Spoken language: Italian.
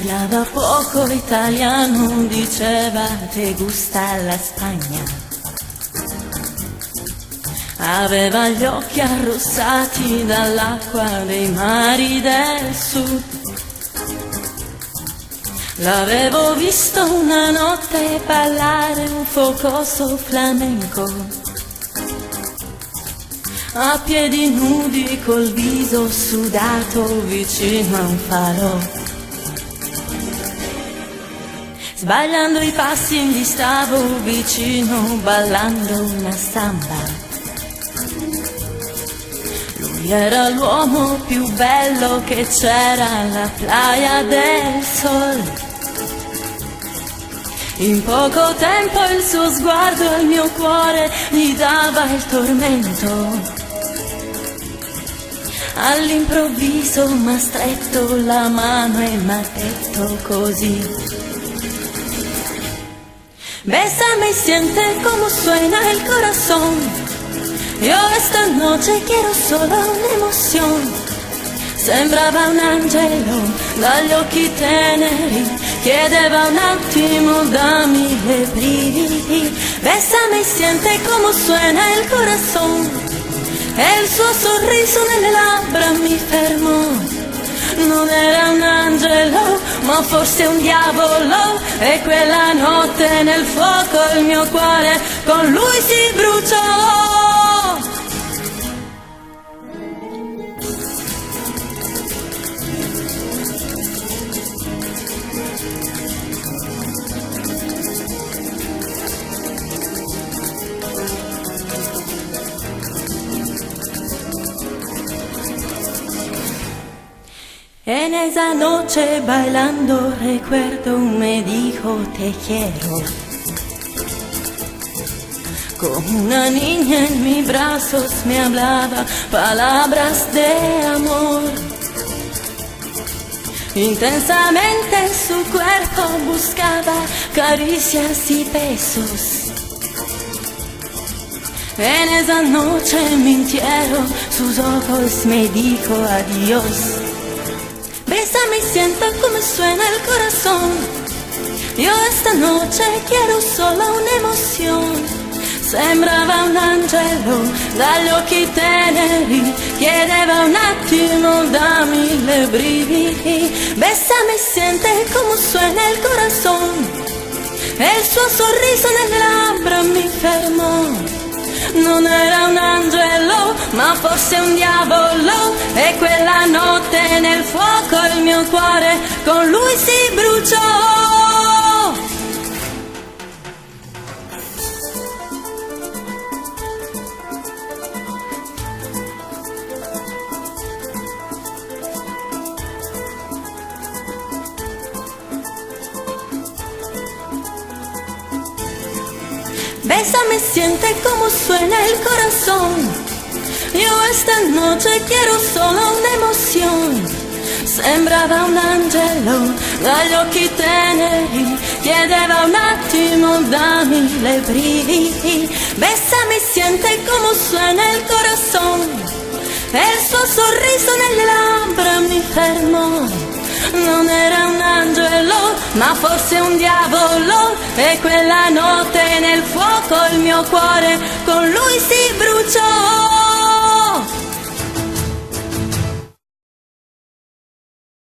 Parlava poco italiano, diceva te gusta la Spagna. Aveva gli occhi arrossati dall'acqua dei mari del sud. L'avevo visto una notte ballare un focoso flamenco, a piedi nudi col viso sudato vicino a un faro. Sbagliando i passi gli stavo vicino, ballando una samba. Lui era l'uomo più bello che c'era alla Playa del Sol. In poco tempo il suo sguardo al mio cuore gli dava il tormento. All'improvviso m'ha stretto la mano e m'ha detto così: bésame y siente como suena el corazón. Yo esta noche quiero solo una emoción. Sembrava un angelo dagli occhi teneri, chiedeva un attimo dammi le brividi. Bésame y siente como suena el corazón. E il suo sorriso nelle labbra mi fermò. Non era un angelo, ma forse un diavolo. E quella notte nel fuoco il mio cuore con lui si bruciò. En esa noche bailando recuerdo me dijo te quiero. Como una niña en mis brazos me hablaba palabras de amor. Intensamente su cuerpo buscaba caricias y besos. En esa noche mintieron sus ojos, me dijo adiós. Bésame y sienta como suena el corazón. Yo esta noche quiero solo una emoción. Sembrava un angelo dagli occhi teneri, chiedeva un attimo dammi le brividi. Bésame y siente como suena el corazón. E il suo sorriso nelle labbra mi fermò. Non era un angelo, ma forse un diavolo. E quella notte nel fuoco il mio cuore con lui si bruciò. Bésame, siente como suena el corazón. Yo esta noche quiero solo una emoción. Sembrava un angelo dagli occhi teneri, chiedeva un attimo dammi le brividi. Bésame, siente como suena el corazón. E il suo sorriso nelle labbra mi fermò. Non era un angelo, ma forse un diavolo. E quella notte nel fuoco il mio cuore con lui si bruciò.